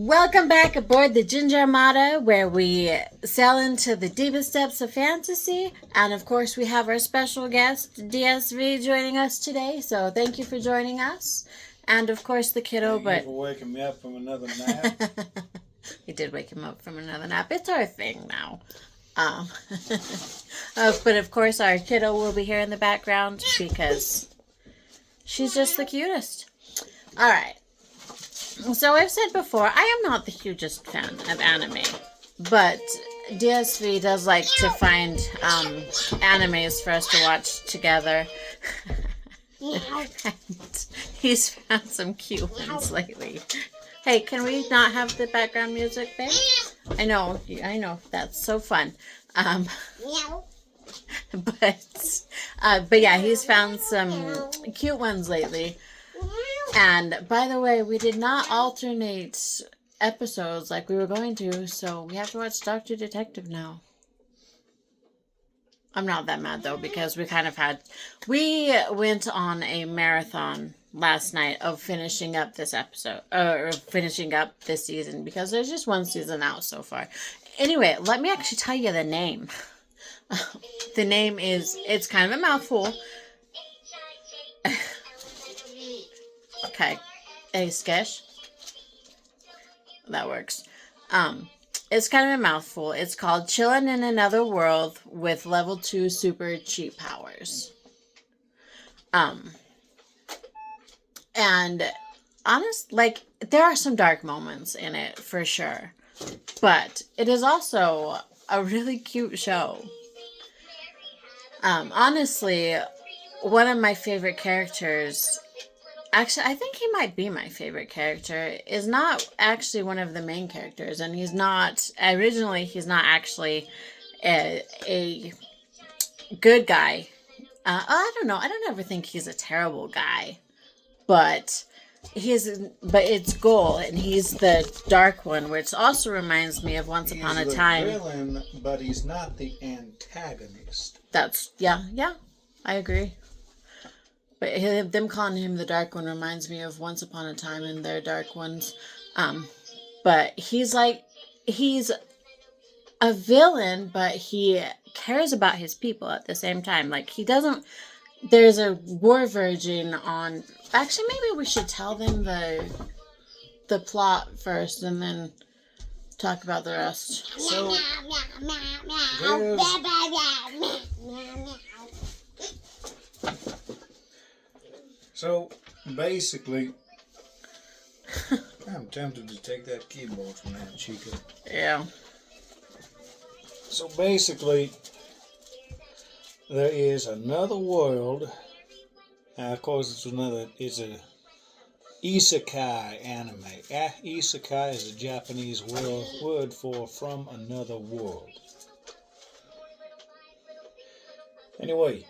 Welcome back aboard the Ginger Armada, where we sail into the deepest depths of fantasy. And of course, we have our special guest, DSV, joining us today. So thank you for joining us. And of course, the kiddo. Thank you for waking me up from another nap. He did wake him up from another nap. It's our thing now. But of course, our kiddo will be here in the background because she's just the cutest. All right. So I've said before, I am not the hugest fan of anime, but DSV does like to find animes for us to watch together. And he's found some cute ones lately. Hey, can we not have the background music, babe? I know, that's so fun. But yeah, he's found some cute ones lately. And by the way, we did not alternate episodes like we were going to, so we have to watch Dr. Detective now. I'm not that mad though, because we went on a marathon last night of finishing up this episode, or finishing up this season, because there's just one season out so far. Anyway, let me actually tell you the name. The name it's kind of a mouthful. Okay. Hey, Skesh. That works. It's kind of a mouthful. It's called Chillin in Another World with Level 2 Super Cheap Powers. And there are some dark moments in it for sure. But it is also a really cute show. Honestly, one of my favorite characters, actually, I think he might be my favorite character, is not actually one of the main characters. And he's not actually a good guy. I don't know. I don't ever think he's a terrible guy. But it's Goal, and he's the dark one, which also reminds me of Once Upon a Time. He's the villain, but he's not the antagonist. Yeah, I agree. But them calling him the Dark One reminds me of Once Upon a Time and their Dark Ones. But he's a villain, but he cares about his people at the same time. Like, he doesn't... There's a war virgin on... Actually, maybe we should tell them the plot first and then talk about the rest. So, basically, I'm tempted to take that keyboard from that Chica. Yeah. So basically, there is another world. Of course, it's a isekai anime. Isekai is a Japanese word for from another world. Anyway.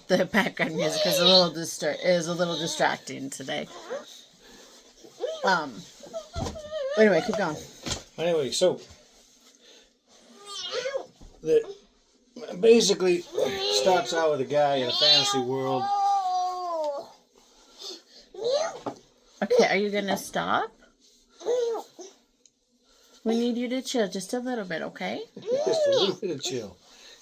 The background music is a little distracting today. Anyway, keep going. Anyway, so basically starts out with a guy in a fantasy world. Okay, are you gonna stop? We need you to chill just a little bit, okay? Just a little bit of chill.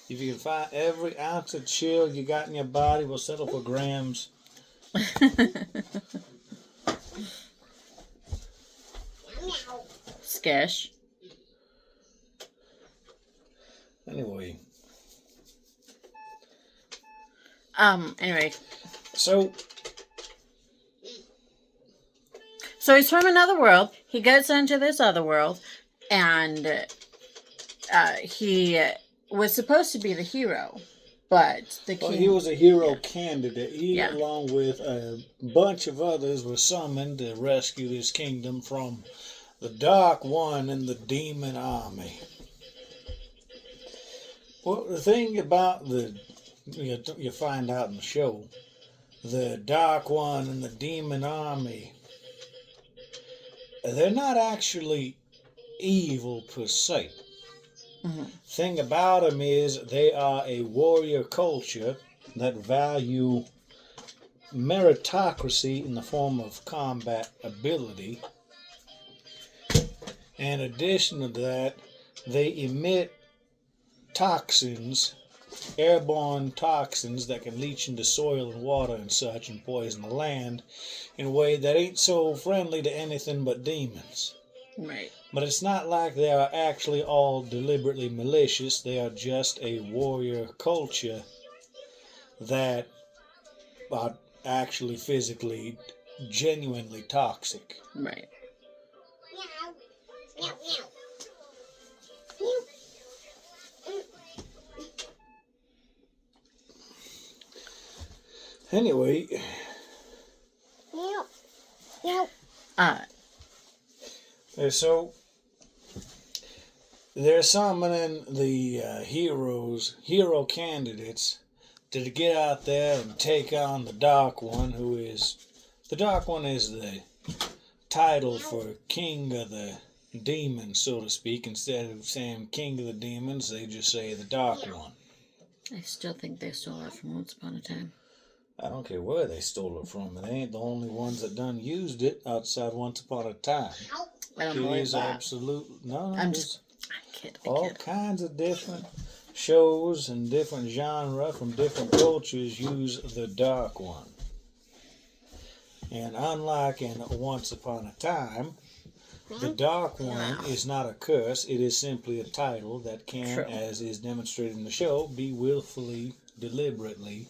If you can find every ounce of chill you got in your body, we'll settle for grams. Skesh. Anyway. Anyway. So he's from another world. He goes into this other world, and he was supposed to be the hero, but the king... Well, he was a hero candidate. He, along with a bunch of others, was summoned to rescue this kingdom from the Dark One and the Demon Army. Well, the thing about you find out in the show, the Dark One and the Demon Army they're not actually evil per se. Thing about them is they are a warrior culture that value meritocracy in the form of combat ability. In addition to that, they emit toxins, airborne toxins that can leach into soil and water and such and poison the land in a way that ain't so friendly to anything but demons. Right. But it's not like they are actually all deliberately malicious. They are just a warrior culture that are actually physically, genuinely toxic. Right. Anyway. So they're summoning the hero candidates to get out there and take on the Dark One, the Dark One is the title for King of the Demons, so to speak. Instead of saying King of the Demons, they just say the Dark One. I still think they stole it from Once Upon a Time. I don't care where they stole it from. They ain't the only ones that done used it outside Once Upon a Time. I don't believe that. Absolute. No, I'm kidding. All kinds of different shows and different genre from different cultures use the Dark One. And unlike in Once Upon a Time, the Dark One is not a curse. It is simply a title that can, as is demonstrated in the show, be willfully, deliberately,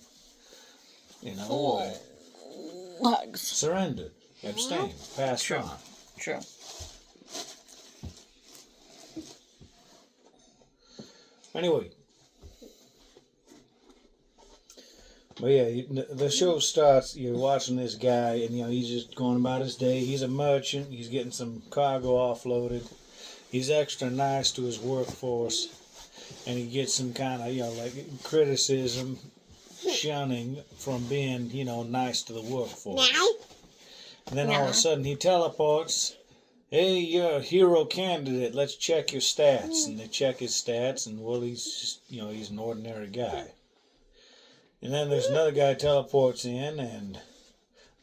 surrendered, abstained, passed on. True. Anyway. But yeah, the show starts, you're watching this guy, and he's just going about his day. He's a merchant. He's getting some cargo offloaded. He's extra nice to his workforce. And he gets some kind of, criticism, shunning from being, nice to the workforce. And then all of a sudden he teleports. Hey, you're a hero candidate. Let's check your stats. And they check his stats, and he's just, he's an ordinary guy. And then there's another guy teleports in, and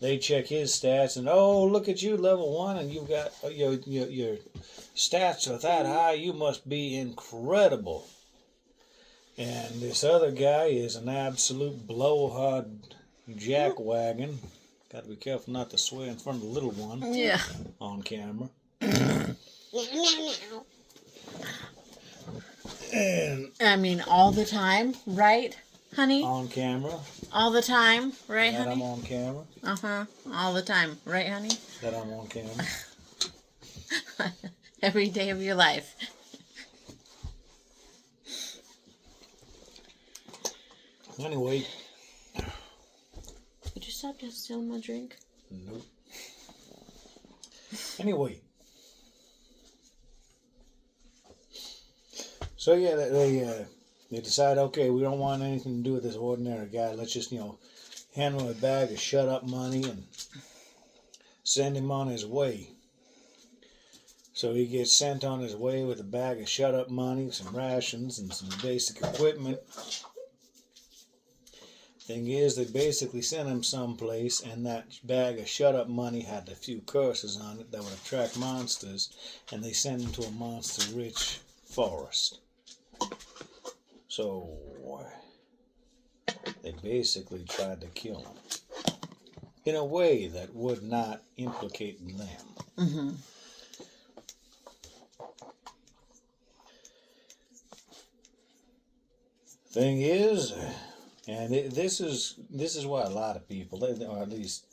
they check his stats, and oh, look at you, level 1, and you've got your stats are that high. You must be incredible. And this other guy is an absolute blowhard jackwagon. Got to be careful not to swear in front of the little one. Yeah. On camera. And I mean, all the time, right, honey? On camera. All the time, right, that honey? I'm on camera. All the time, right, honey? That I'm on camera. Every day of your life. Anyway. Would you stop just stealing my drink? Nope. Anyway. So yeah, they decide, okay, we don't want anything to do with this ordinary guy. Let's just, hand him a bag of shut-up money and send him on his way. So he gets sent on his way with a bag of shut-up money, some rations, and some basic equipment. Thing is, they basically sent him someplace, and that bag of shut-up money had a few curses on it that would attract monsters, and they sent him to a monster-rich forest. So they basically tried to kill him in a way that would not implicate them. Mm-hmm. Thing is, and this is why a lot of people, or at least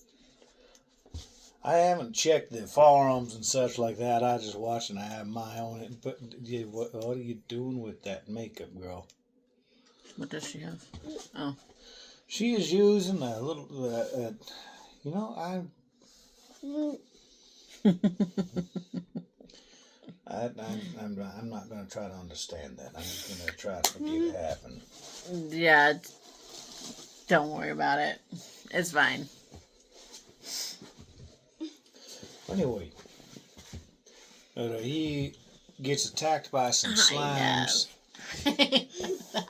I haven't checked the forums and such like that. I just watch and I have my own. But what are you doing with that makeup, girl? What does she have? Oh. She is using a little, I'm not going to try to understand that. I'm just going to try to forget it happened. Yeah, don't worry about it. It's fine. Anyway, He gets attacked by some slimes. know.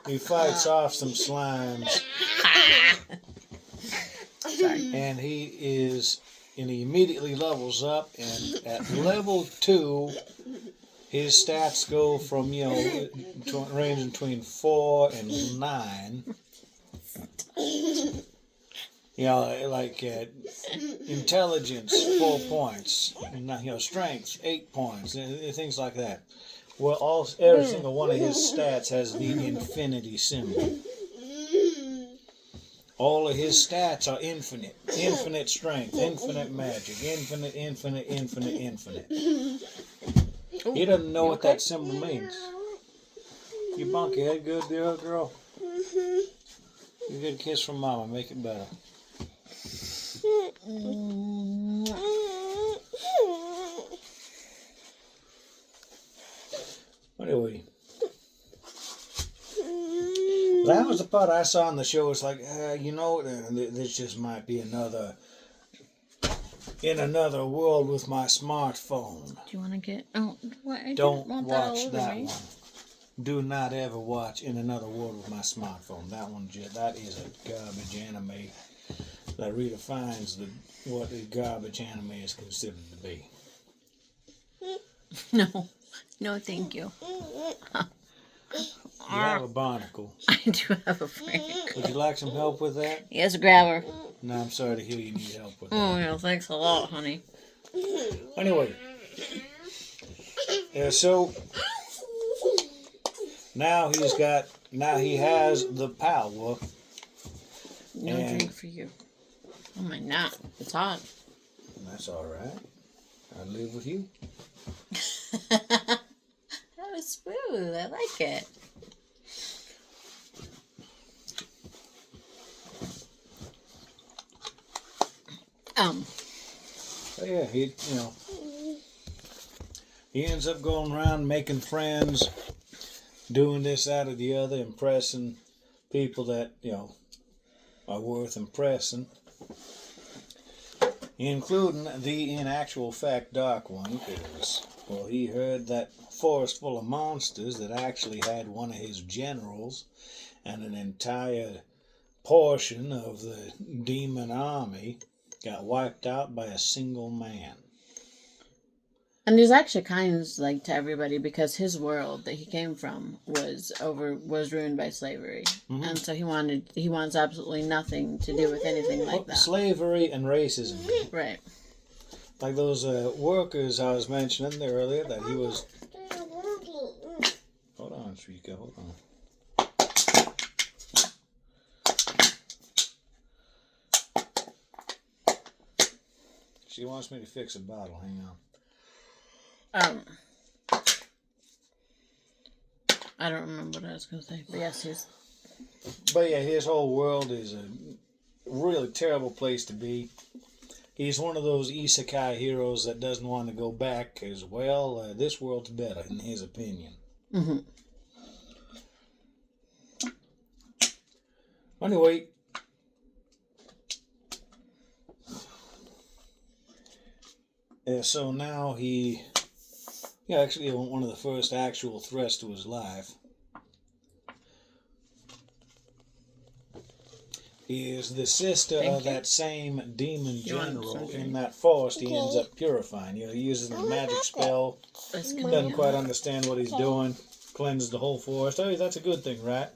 He fights off some slimes. Sorry. And he immediately levels up, and at level 2, his stats go from, ranging between 4 and 9. Intelligence 4 points, strength 8 points, things like that. Well, every single one of his stats has the infinity symbol. All of his stats are infinite. Infinite strength, infinite magic, infinite. He doesn't know what that symbol means. You bonk your head good, dear girl? You get a kiss from Mama, make it better. Anyway, that was the part I saw in the show. It's like, this just might be in another world with my smartphone. Do you want to get? Oh, what? Don't watch that one. Do not ever watch In Another World with My Smartphone. That is a garbage anime that redefines what a garbage anime is considered to be. No, thank you. You have a barnacle. I do have a friend. Would you like some help with that? Yes, grab her. No, I'm sorry to hear you need help with that. Oh, yeah, thanks a lot, honey. Anyway, so now he has the power. No drink for you. Oh my God, it's hot. That's all right. I live with you. That was smooth. I like it. But yeah, he ends up going around making friends, doing this, that, or the other, impressing people that, are worth impressing. Including the, in actual fact, Dark One, because, he heard that forest full of monsters that actually had one of his generals and an entire portion of the demon army got wiped out by a single man. And there's actually kinds to everybody, because his world that he came from was ruined by slavery, and so he wants absolutely nothing to do with anything like that. Slavery and racism, right? Like those workers I was mentioning earlier that he was. Hold on, Shrika, hold on. She wants me to fix a bottle. Hang on. I don't remember what I was going to say, but yes, But yeah, his whole world is a really terrible place to be. He's one of those isekai heroes that doesn't want to go back, as well. This world's better, in his opinion. Mm-hmm. Anyway, so now he, actually one of the first actual threats to his life is the sister of that same demon general in that forest he ends up purifying. He uses a magic spell, doesn't quite understand what he's doing, cleanses the whole forest. Oh, that's a good thing, right?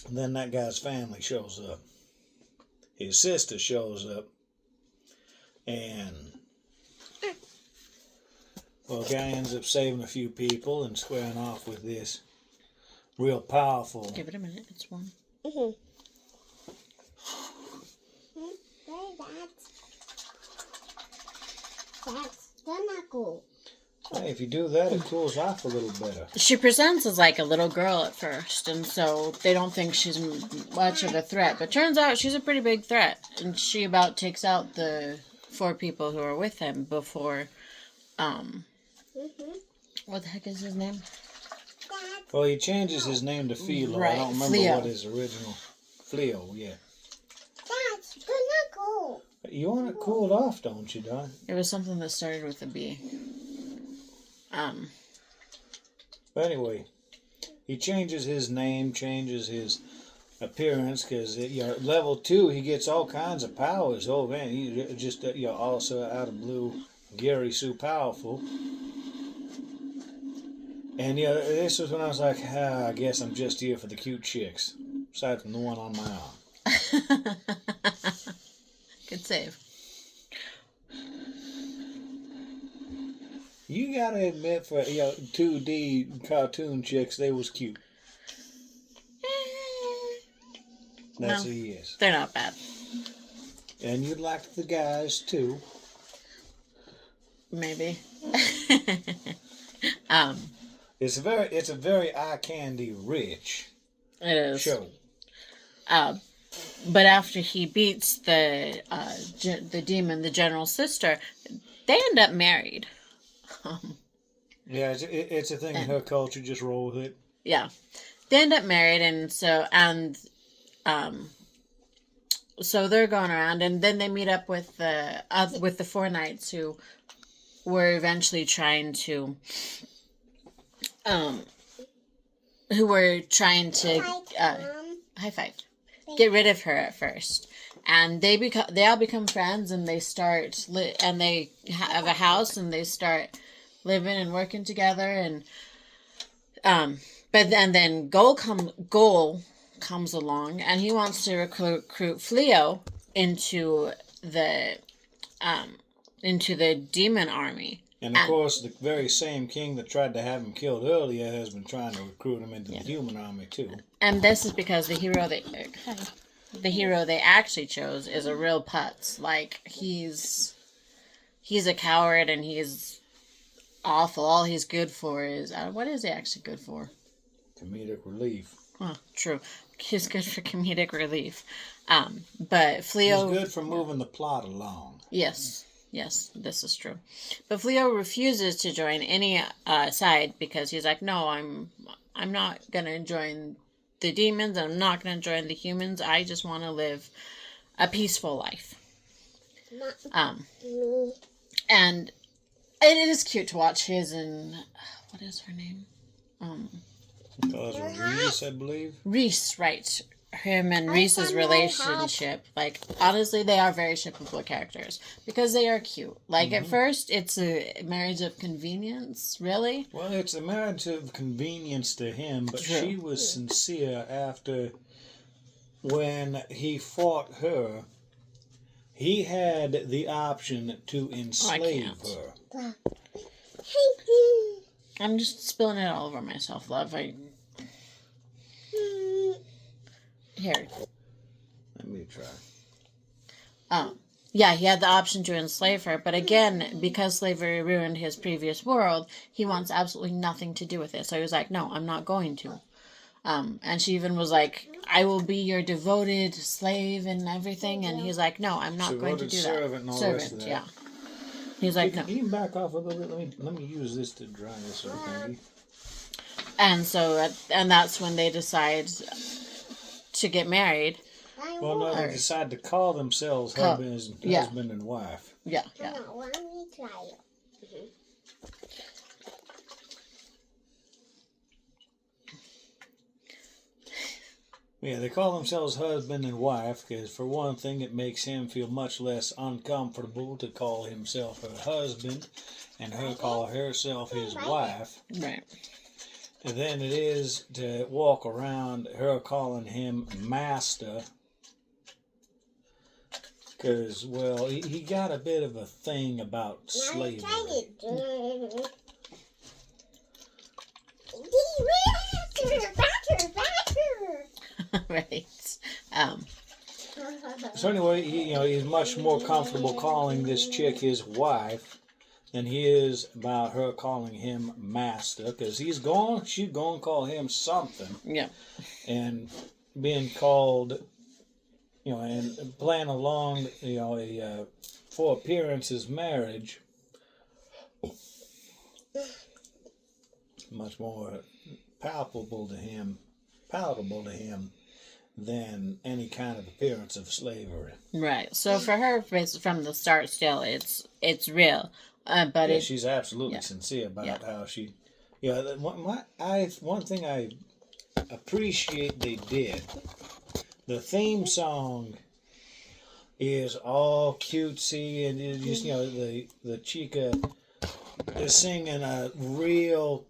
And then that guy's family shows up. His sister shows up, and the guy ends up saving a few people and squaring off with this real powerful. Give it a minute. It's one. That's gonna go. Hey, if you do that, it cools off a little better. She presents as like a little girl at first, and so they don't think she's much of a threat. But turns out she's a pretty big threat, and she about takes out the 4 people who are with him before. What the heck is his name? Well, he changes his name to Philo. Right, I don't remember Fleo. what his original. Fleo, yeah. That's gonna go. You want it cooled off, don't you, Don? It was something that started with a B. But anyway, he changes his name, changes his appearance, because level 2, he gets all kinds of powers. Oh man, he just also out of blue, Gary so powerful. And this was when I was like, I guess I'm just here for the cute chicks, aside from the one on my arm. Good save. You gotta admit, for 2D cartoon chicks, they was cute. That's No, a yes. they're not bad. And you liked the guys too. Maybe. It's a very eye candy rich It is. show. But after he beats the demon, the general's sister, they end up married. Yeah, it's a thing in her culture. Just roll with it. Yeah, they end up married, and so they're going around, and then they meet up with the four knights who were eventually trying to high five, get rid of her at first. And they all become friends, and they start and they have a house, and they start living and working together. And but then Goal comes along, and he wants to recruit Fleo into the demon army. And of course, the very same king that tried to have him killed earlier has been trying to recruit him into the human army too. And this is because the hero they actually chose is a real putz. Like, he's a coward, and he's awful. All he's good for is what is he actually good for? Comedic relief. Oh, true. He's good for comedic relief. But Fleo, he's good for moving the plot along. Yes, this is true. But Fleo refuses to join any side, because he's like, no, I'm not gonna join the demons. I'm not gonna join the humans. I just want to live a peaceful life. And it is cute to watch his and what is her name? Reese, I believe. Reese, right? Him and Reese's relationship. Like, honestly, they are very shippable characters because they are cute. Like, at first, it's a marriage of convenience, really. Well, it's a marriage of convenience to him, but True. she was sincere after when he fought her. He had the option to enslave her. I'm just spilling it all over myself, love. Here. Let me try. Yeah, he had the option to enslave her, but again, because slavery ruined his previous world, he wants absolutely nothing to do with it. So he was like, no, I'm not going to. And she even was like, I will be your devoted slave and everything. And he's like, no, I'm not going to do that. Servant and all the rest of that. Yeah. He's like, no. Can you back off a little bit? Let me use this to dry this sort of thing. And so, and that's when they decide to get married. Well, no, they decide to call themselves husband and wife. Yeah. Let me try it. Yeah, they call themselves husband and wife because, for one thing, it makes him feel much less uncomfortable to call himself her husband and her call herself his wife. Right. And then it is to walk around her calling him master. Because, well, he got a bit of a thing about slavery. Right. So anyway, he's much more comfortable calling this chick his wife than he is about her calling him master, because she's going to call him something. Yeah. And being called, and playing along, for appearances marriage, much more palatable to him than any kind of appearance of slavery. Right. So for her, from the start, still it's real, but Yeah, she's absolutely sincere about how she. Yeah, one thing I appreciate they did. The theme song is all cutesy, and it just the chica is singing a real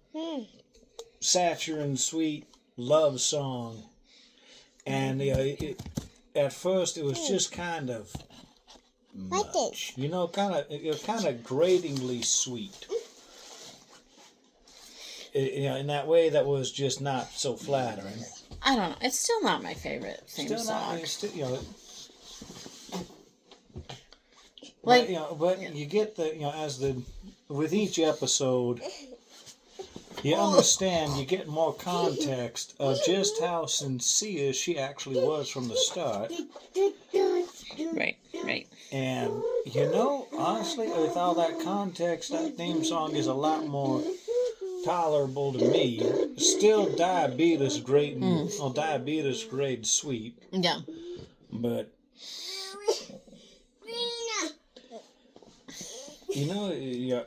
saccharine, sweet love song, and at first it was just kind of much, kind of gratingly sweet. In that way, that was just not so flattering. I don't know. It's still not my favorite theme song. But you get with each episode, you understand, you get more context of just how sincere she actually was from the start. Right. And honestly, with all that context, that theme song is a lot more tolerable to me. Still diabetes grade sweet. Yeah. But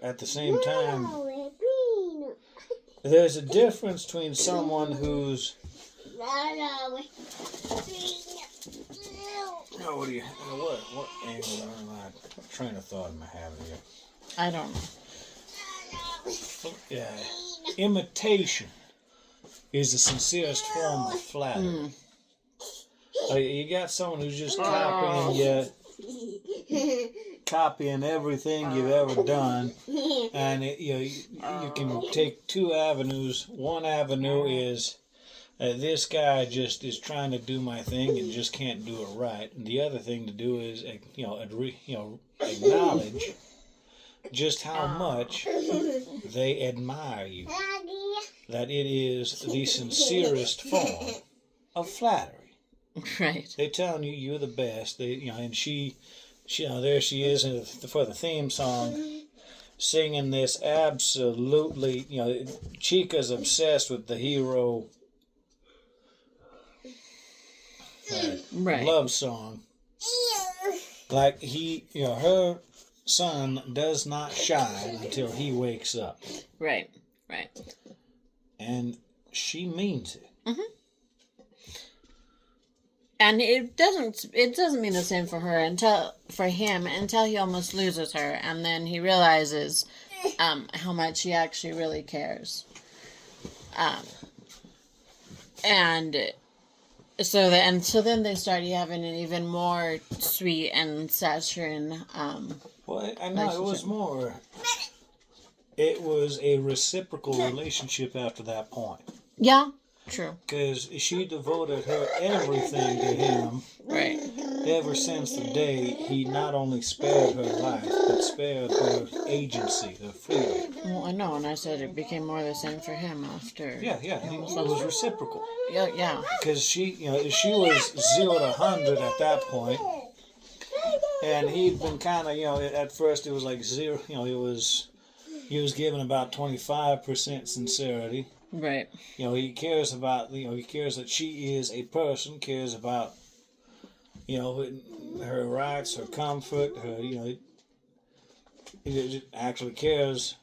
at the same time, there's a difference between someone who's what angle am I train of thought am I having here? I don't know. Yeah. Imitation is the sincerest form of flattery. You got someone who's just copying everything you've ever done, and you can take two avenues. One avenue is this guy just is trying to do my thing and just can't do it right, and the other thing to do is acknowledge just how much they admire you. That it is the sincerest form of flattery. Right. They're telling you you're the best. And she there she is for the theme song, singing this absolutely. Chica's obsessed with the hero. Love song. Like her sun does not shine until he wakes up. Right. And she means it. Mm-hmm. And it doesn't mean the same for him until he almost loses her, and then he realizes how much he actually really cares. And so then they start having an even more sweet and saccharine. Well, I know it was more. It was a reciprocal relationship after that point. Yeah, true. Because she devoted her everything to him. Right. Ever since the day he not only spared her life, but spared her agency, her freedom. Well, I know, and I said it became more the same for him after. Yeah, it was reciprocal. Yeah. Because she was 0 to 100 at that point, and he'd been kind of, at first it was like 0. He was given about 25% sincerity. Right. He cares about, he cares that she is a person, cares about, her rights, her comfort, he actually cares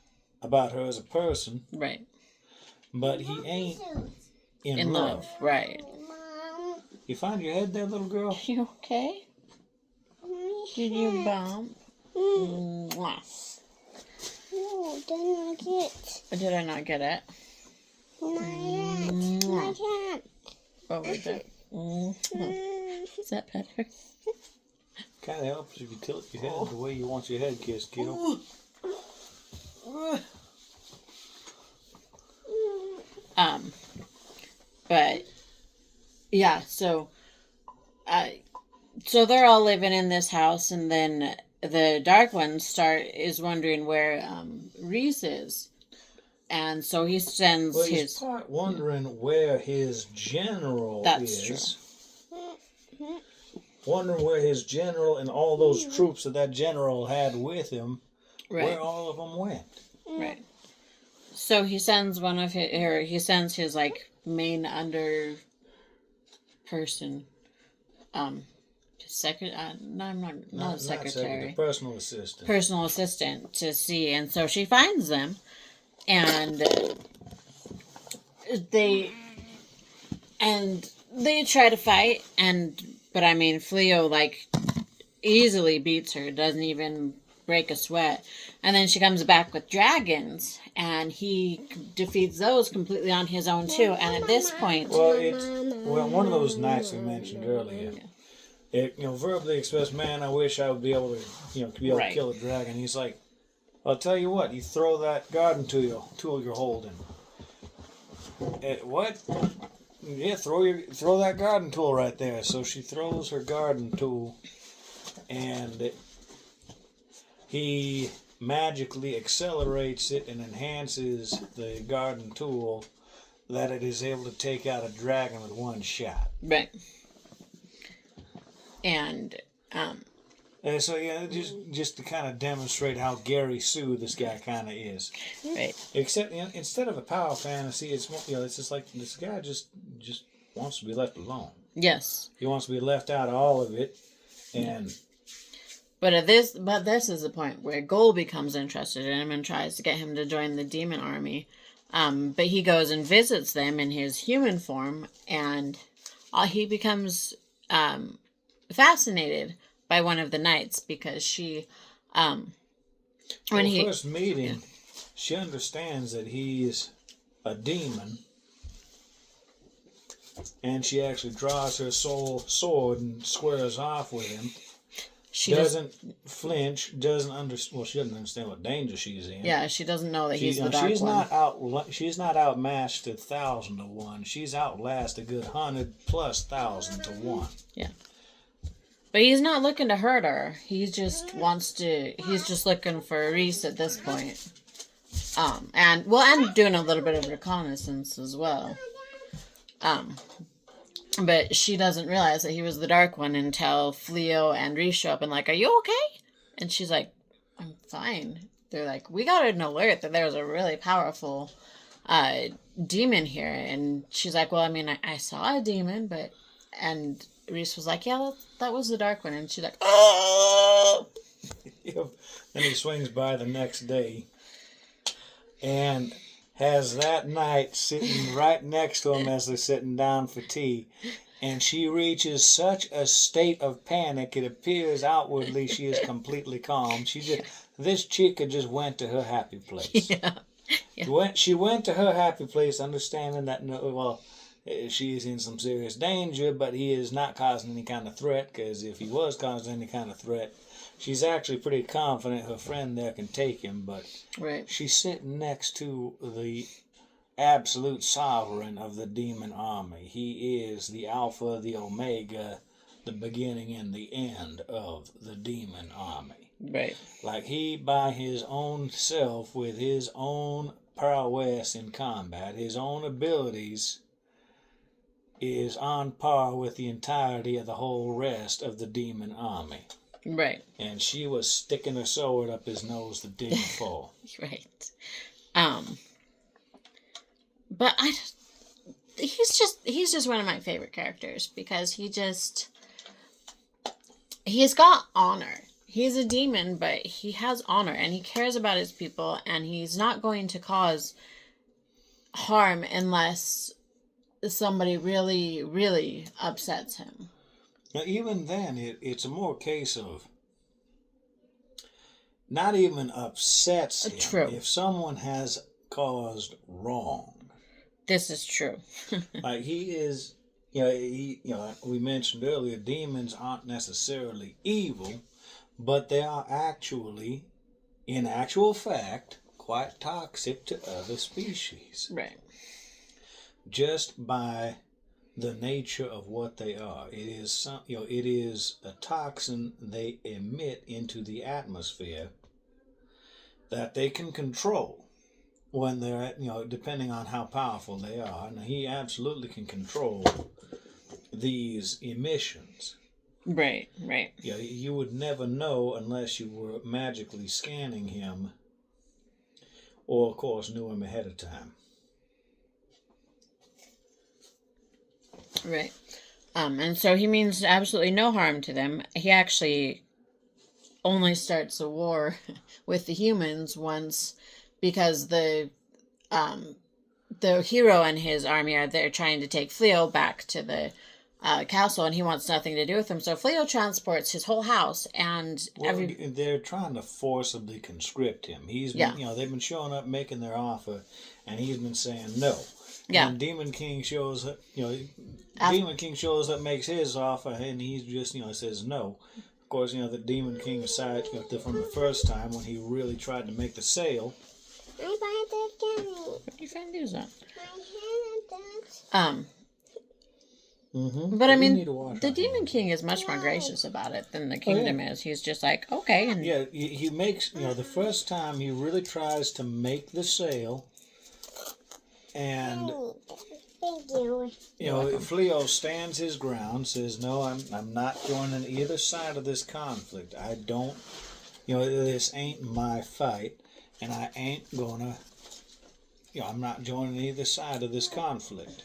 about her as a person. Right. But he ain't in love. Right. You find your head there, little girl? You okay? Did you bump? Mwah. Did I not get it? My cat. What was it? Is that better? Kind of helps if you tilt your head the way you want your head kissed, kiddo. But yeah, so they're all living in this house, and then the Dark One is wondering where Reese is, and so he sends he's part wondering where his general That's is. True. Wondering where his general and all those troops that general had with him, where all of them went. Right. So he sends his like main person, no, I'm not a Not secretary, personal assistant. To see, and so she finds them, and they try to fight, but I mean, Fleo like easily beats her, doesn't even break a sweat, and then she comes back with dragons, and he defeats those completely on his own too. And at this point, well, one of those nights we mentioned earlier. Yeah. It verbally expressed, man, I wish I would be able to to kill a dragon. He's like, I'll tell you what, you throw that garden tool you're holding. What? Yeah, throw that garden tool right there. So she throws her garden tool, and he magically accelerates it and enhances the garden tool that it is able to take out a dragon with one shot. Right. And so just to kind of demonstrate how Gary Sue this guy kind of is. Right. Except instead of a power fantasy, it's it's just like this guy just wants to be left alone. Yes. He wants to be left out of all of it, and. But this is the point where Goal becomes interested in him and tries to get him to join the demon army. But he goes and visits them in his human form, and he becomes fascinated by one of the knights because she, first meeting, she understands that he's a demon, and she actually draws her soul sword and squares off with him. She doesn't flinch, doesn't understand. Well, she doesn't understand what danger she's in. Yeah, she doesn't know that he's the dark one. She's not outmatched 1,000 to 1. She's outlasted a good 100,000+ to 1. Yeah. But he's not looking to hurt her. He just he's just looking for Reese at this point. And doing a little bit of reconnaissance as well. But she doesn't realize that he was the Dark One until Fleo and Reese show up and like, are you okay? And she's like, I'm fine. They're like, we got an alert that there's a really powerful demon here. And she's like, well, I mean, I saw a demon, but... And Reese was like, yeah, that was the Dark One. And she's like, oh! Then he swings by the next day and has that knight sitting right next to him as they're sitting down for tea. And she reaches such a state of panic, it appears outwardly she is completely calm. This chica just went to her happy place. Yeah. She went to her happy place understanding that, she is in some serious danger, but he is not causing any kind of threat, because if he was causing any kind of threat, she's actually pretty confident her friend there can take him, but she's sitting next to the absolute sovereign of the demon army. He is the Alpha, the Omega, the beginning and the end of the demon army. Right. Like he, by his own self, with his own prowess in combat, his own abilities, is on par with the entirety of the whole rest of the demon army. Right. And she was sticking her sword up his nose the day before. Right. But he's just one of my favorite characters because he's got honor. He's a demon, but he has honor and he cares about his people and he's not going to cause harm unless somebody really, really upsets him. Now, even then, it's a more case of not even upsets him. True. If someone has caused wrong. This is true. Like he is, we mentioned earlier, demons aren't necessarily evil, but they are actually, in actual fact, quite toxic to other species. Right. Just by the nature of what they are. It is it is a toxin they emit into the atmosphere that they can control when they're depending on how powerful they are. And he absolutely can control these emissions. Right. Yeah, you would never know unless you were magically scanning him or of course knew him ahead of time. Right. And so he means absolutely no harm to them. He actually only starts a war with the humans once because the hero and his army are there trying to take Fleo back to the castle, and he wants nothing to do with them. So Fleo transports his whole house, and they're trying to forcibly conscript him. He's been, they've been showing up, making their offer, and he's been saying no. Yeah. And Demon King shows up. Demon King shows up, makes his offer, and he just says no. Of course, the Demon King aside from the first time when he really tried to make the sale. I find the game. What are you trying to do, is that? My But I mean, the Demon King is much more gracious about it than the kingdom is. He's just like, okay. And he makes, the first time he really tries to make the sale. And, Thank you. Fleo stands his ground, says, no, I'm not joining either side of this conflict. I don't, this ain't my fight. And I ain't gonna, I'm not joining either side of this conflict.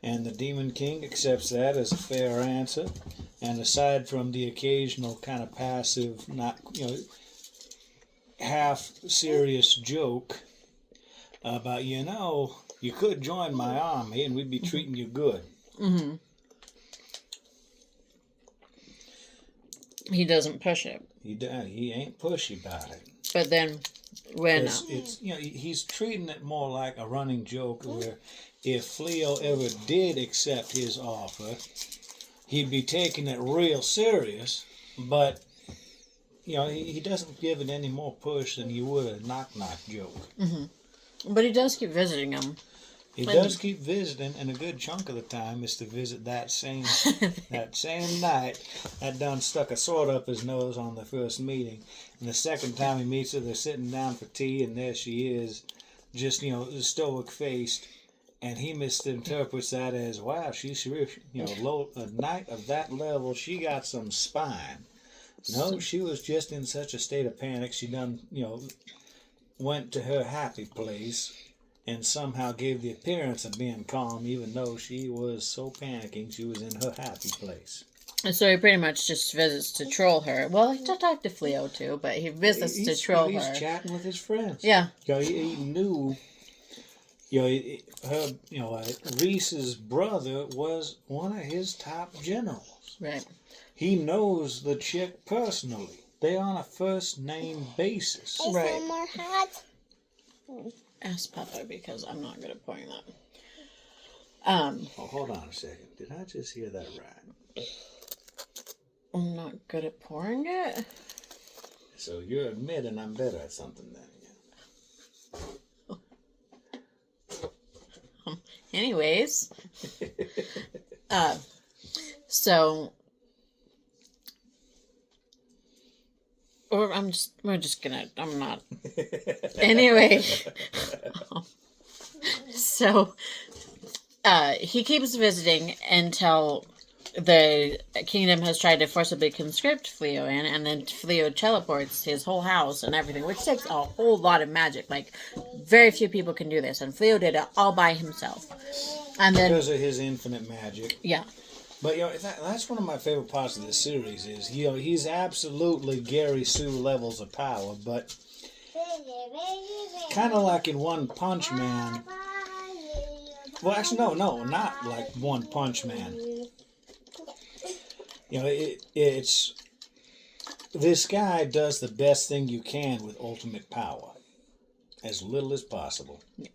And the Demon King accepts that as a fair answer. And aside from the occasional kind of passive, not, half serious joke about, you could join my army and we'd be treating you good. Mm-hmm. He doesn't push it. He ain't pushy about it. But then when it's he's treating it more like a running joke where if Fleo ever did accept his offer, he'd be taking it real serious, but he doesn't give it any more push than you would a knock-knock joke. Mm-hmm. But he does keep visiting him. He does keep visiting, and a good chunk of the time is to visit that same night. That done stuck a sword up his nose on the first meeting. And the second time he meets her, they're sitting down for tea, and there she is, just, stoic-faced. And he misinterprets that as, wow, she's, a knight of that level, she got some spine. No, she was just in such a state of panic, she done, went to her happy place and somehow gave the appearance of being calm, even though she was so panicking she was in her happy place. And so he pretty much just visits to troll her. Well, he talked to Fleo too, but he visits to troll her. He's chatting with his friends. Yeah. He knew, Reese's brother was one of his top generals. Right. He knows the chick personally. They're on a first name basis. Is Right. there more hot? Ask Papa because I'm not good at pouring that. Hold on a second. Did I just hear that right? I'm not good at pouring it. So you're admitting I'm better at something then. Anyways. So. Or I'm not. Anyway. So, he keeps visiting until the kingdom has tried to forcibly conscript Fleo in, and then Fleo teleports his whole house and everything, which takes a whole lot of magic. Like, very few people can do this, and Fleo did it all by himself. And then because of his infinite magic. Yeah. But that's one of my favorite parts of this series is he's absolutely Gary Sue levels of power, but kind of like in One Punch Man. Well, actually, no, not like One Punch Man. It's this guy does the best thing you can with ultimate power, as little as possible. Yeah.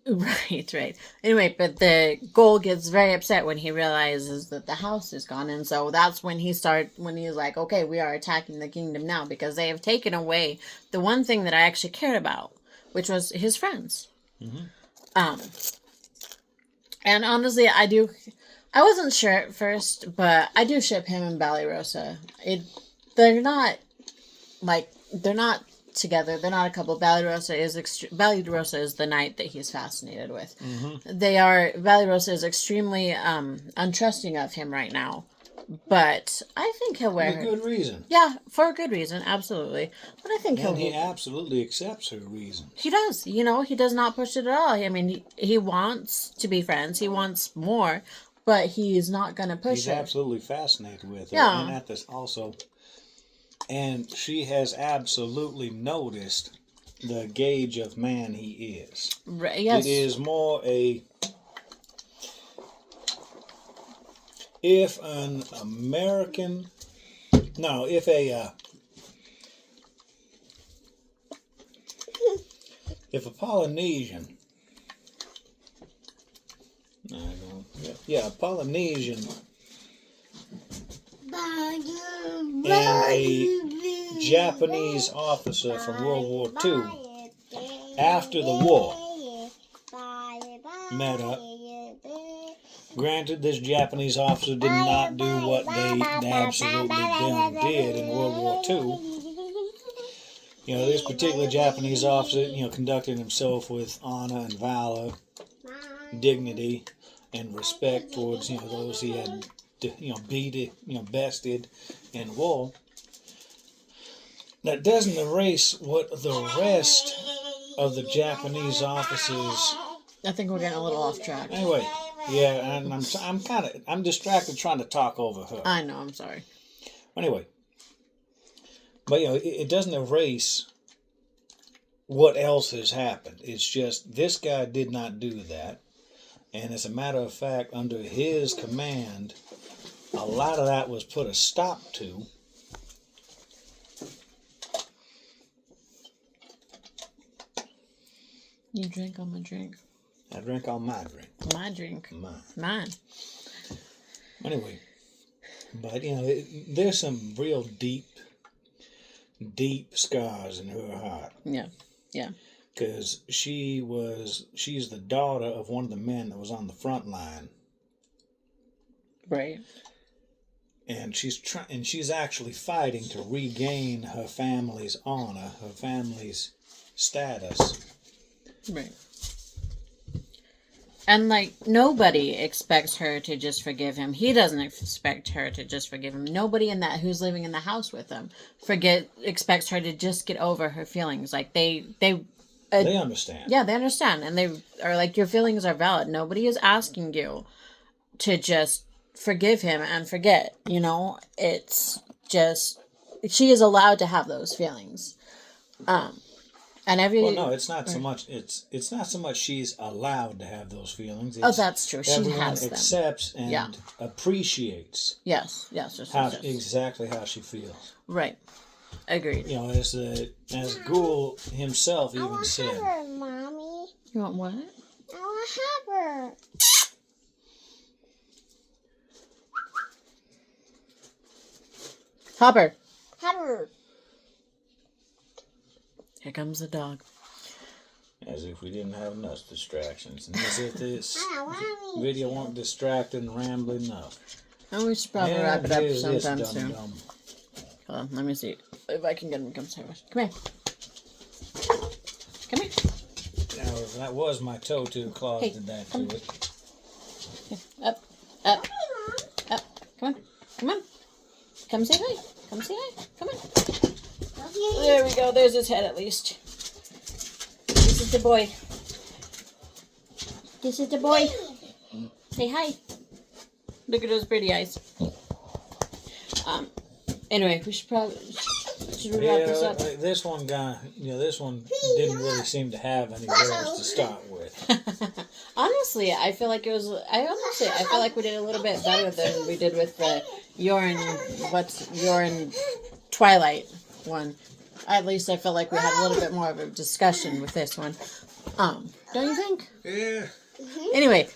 Right. Anyway, but the Goal gets very upset when he realizes that the house is gone, and so that's when he's like, okay, we are attacking the kingdom now because they have taken away the one thing that I actually cared about, which was his friends. Mm-hmm. And honestly, I wasn't sure at first, but I do ship him and Ballyrosa. They're not together. They're not a couple. Ballyrosa is the knight that he's fascinated with. Mm-hmm. Ballyrosa is extremely untrusting of him right now, But I think he'll wear For her. good reason. Yeah, for a good reason, absolutely. But I think And he he'll. absolutely accepts her reason. He does. You know, he does not push it at all. I mean, he wants to be friends. He wants more, but he's not going to push He's it. absolutely fascinated with her. Yeah. And at this also. And she has absolutely noticed the gauge of man he is. Right, yes. It is more a... If an American... No, if a... if a Polynesian... Yeah, a Polynesian... and a Japanese officer from World War II, after the war, met up. Granted, this Japanese officer did not do what they absolutely did in World War II. You know, this particular Japanese officer, you know, conducted himself with honor and valor, dignity, and respect towards, you know, those he had, you know, bested in war. That doesn't erase what the rest of the Japanese officers. I think we're getting a little off track. Anyway, yeah, and I'm distracted trying to talk over her. I know, I'm sorry. Anyway, but you know, it doesn't erase what else has happened. It's just this guy did not do that, and as a matter of fact, under his command, a lot of that was put a stop to. You drink on my drink. I drink all my drink. My drink. Mine. Mine. Anyway, but you know, there's some real deep scars in her heart. Yeah. Yeah. Because she's the daughter of one of the men that was on the front line. Right. And she's actually fighting to regain her family's honor, her family's status. Right. And, like, nobody expects her to just forgive him. He doesn't expect her to just forgive him. Nobody who's living in the house with him expects her to just get over her feelings. Like, they understand. Yeah, they understand. And they are like, your feelings are valid. Nobody is asking you to just forgive him and forget. You know, it's just, she is allowed to have those feelings. Well, no, it's not so much. It's not so much she's allowed to have those feelings. It's that's true. She has them. Accepts and appreciates. Yes. Exactly how she feels. Right. Agreed. You know, as Gould himself even said. I want her, Mommy. You want what? I want to have her. Hopper. Have her. Here comes the dog. As if we didn't have enough distractions. And as if this video weren't distracted and rambling enough. And we should probably wrap it up sometime soon. Dumb. Hold on, let me see if I can get him to come say what. Come here. Come here. Now, if that was my toe to the claws, did that to it. Up. Come on. Come say hi. Come say hi. Come on. There we go. There's his head at least. This is the boy. Say hi. Look at those pretty eyes. Anyway, we should wrap this up. This one didn't really seem to have any words to start with. Honestly, I feel like we did a little bit better than we did with the urine Twilight one. At least I felt like we had a little bit more of a discussion with this one. Don't you think? Yeah. Anyway,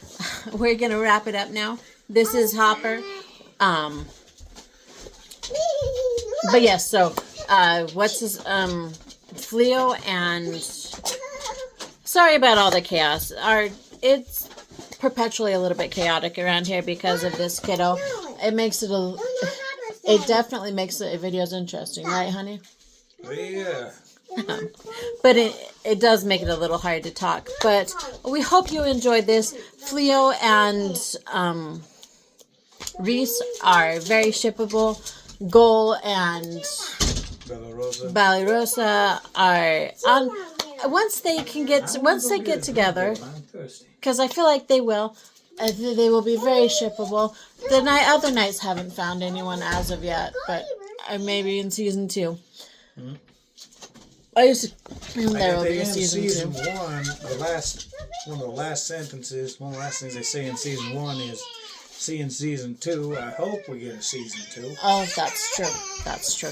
we're gonna wrap it up now. This is Hopper. But yes, so what's his Fleo and sorry about all the chaos. It's perpetually a little bit chaotic around here because of this kiddo. It makes it it definitely makes the videos interesting, right, honey? Yeah. But it does make it a little hard to talk. But we hope you enjoyed this. Fleo and Reese are very shippable. Goal and Bella Rosa. Rosa are on. Once they get together, I'm thirsty. because I feel like they will. They will be very shippable. The other knights haven't found anyone as of yet, but maybe in season 2. Mm-hmm. I assume there will At be the a end of season 2. 1, one of the last sentences, one of the last things they say in season 1 is, see in season 2, I hope we get a season 2. Oh, that's true. That's true.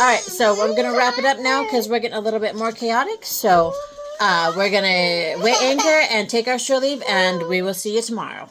All right, so I'm going to wrap it up now because we're getting a little bit more chaotic. So we're going to weigh anchor and take our shore leave, and we will see you tomorrow.